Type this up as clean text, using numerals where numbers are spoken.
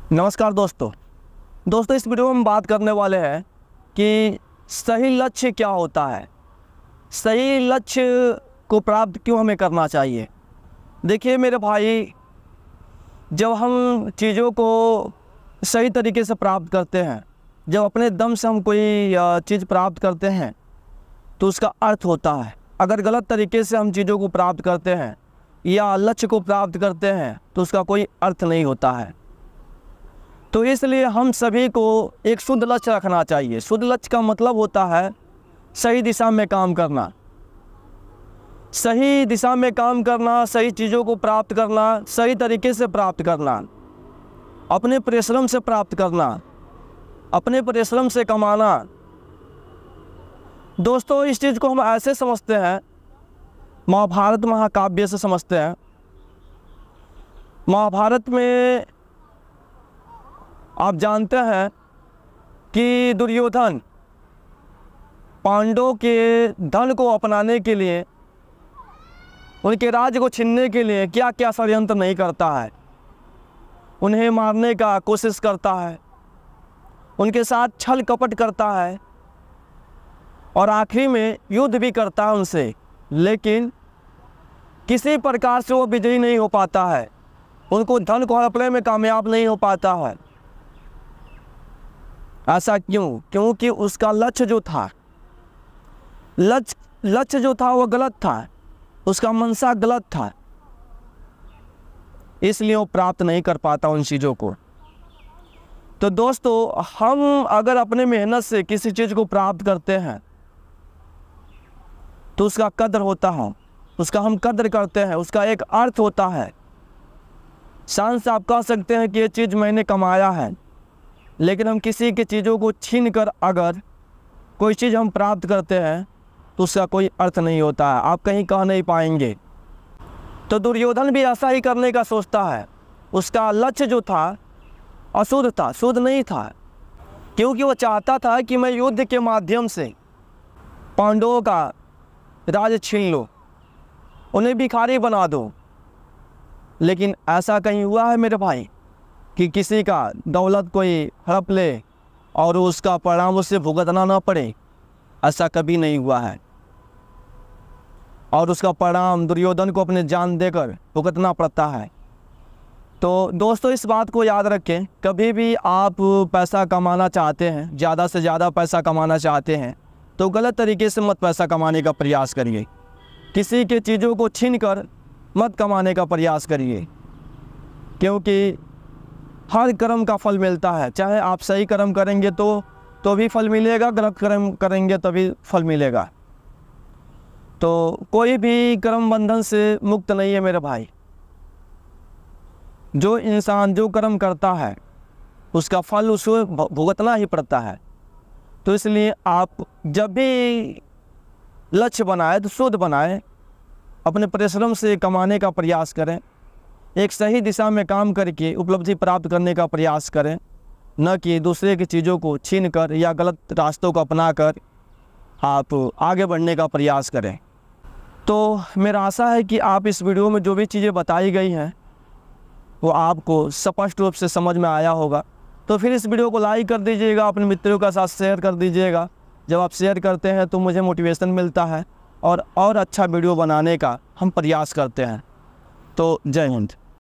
नमस्कार दोस्तों इस वीडियो में हम बात करने वाले हैं कि सही लक्ष्य क्या होता है, सही लक्ष्य को प्राप्त क्यों हमें करना चाहिए। देखिए मेरे भाई, जब हम चीज़ों को सही तरीके से प्राप्त करते हैं, जब अपने दम से हम कोई चीज़ प्राप्त करते हैं तो उसका अर्थ होता है। अगर गलत तरीके से हम चीज़ों को प्राप्त करते हैं या लक्ष्य को प्राप्त करते हैं तो उसका कोई अर्थ नहीं होता है। तो इसलिए हम सभी को एक शुद्ध लक्ष्य रखना चाहिए। शुद्ध लक्ष्य का मतलब होता है सही दिशा में काम करना, सही दिशा में काम करना, सही चीज़ों को प्राप्त करना, सही तरीके से प्राप्त करना, अपने परिश्रम से प्राप्त करना, अपने परिश्रम से कमाना। दोस्तों इस चीज़ को हम ऐसे समझते हैं, महाभारत महाकाव्य से समझते हैं। महाभारत में आप जानते हैं कि दुर्योधन पांडवों के धन को अपनाने के लिए, उनके राज्य को छीनने के लिए क्या क्या षड्यंत्र नहीं करता है। उन्हें मारने का कोशिश करता है, उनके साथ छल कपट करता है और आखिरी में युद्ध भी करता है उनसे, लेकिन किसी प्रकार से वो विजयी नहीं हो पाता है, उनको धन को हड़पने में कामयाब नहीं हो पाता है। ऐसा क्यों? क्योंकि उसका लक्ष्य जो था, लक्ष्य जो था वो गलत था, उसका मनसा गलत था, इसलिए वो प्राप्त नहीं कर पाता उन चीज़ों को। तो दोस्तों हम अगर अपने मेहनत से किसी चीज़ को प्राप्त करते हैं तो उसका कदर होता है, उसका हम कदर करते हैं, उसका एक अर्थ होता है। शान से आप कह सकते हैं कि ये चीज़ मैंने कमाया है, लेकिन हम किसी की चीज़ों को छीन कर अगर कोई चीज़ हम प्राप्त करते हैं तो उसका कोई अर्थ नहीं होता है, आप कहीं कह नहीं पाएंगे। तो दुर्योधन भी ऐसा ही करने का सोचता है। उसका लक्ष्य जो था अशुद्ध था, शुद्ध नहीं था, क्योंकि वो चाहता था कि मैं युद्ध के माध्यम से पांडवों का राज्य छीन लो, उन्हें भिखारी बना दो। लेकिन ऐसा कहीं हुआ है मेरे भाई कि किसी का दौलत कोई हड़प ले और उसका परिणाम उसे भुगतना ना पड़े? ऐसा कभी नहीं हुआ है, और उसका परिणाम दुर्योधन को अपने जान देकर भुगतना पड़ता है। तो दोस्तों इस बात को याद रखें, कभी भी आप पैसा कमाना चाहते हैं, ज़्यादा से ज़्यादा पैसा कमाना चाहते हैं, तो गलत तरीके से मत पैसा कमाने का प्रयास करिए। किसी के चीज़ों को छीन कर मत कमाने का प्रयास करिए, क्योंकि हर कर्म का फल मिलता है। चाहे आप सही कर्म करेंगे तो भी फल मिलेगा, गलत कर्म करेंगे तभी फल मिलेगा। तो कोई भी कर्म बंधन से मुक्त नहीं है मेरे भाई। जो इंसान जो कर्म करता है उसका फल उसे भुगतना ही पड़ता है। तो इसलिए आप जब भी लक्ष्य बनाए तो शुद्ध बनाए, अपने परिश्रम से कमाने का प्रयास करें, एक सही दिशा में काम करके उपलब्धि प्राप्त करने का प्रयास करें, न कि दूसरे की चीज़ों को छीन कर या गलत रास्तों को अपना कर आप आगे बढ़ने का प्रयास करें। तो मेरा आशा है कि आप इस वीडियो में जो भी चीज़ें बताई गई हैं वो आपको स्पष्ट रूप से समझ में आया होगा। तो फिर इस वीडियो को लाइक कर दीजिएगा, अपने मित्रों के साथ शेयर कर दीजिएगा। जब आप शेयर करते हैं तो मुझे मोटिवेशन मिलता है और अच्छा वीडियो बनाने का हम प्रयास करते हैं। तो जय हिंद।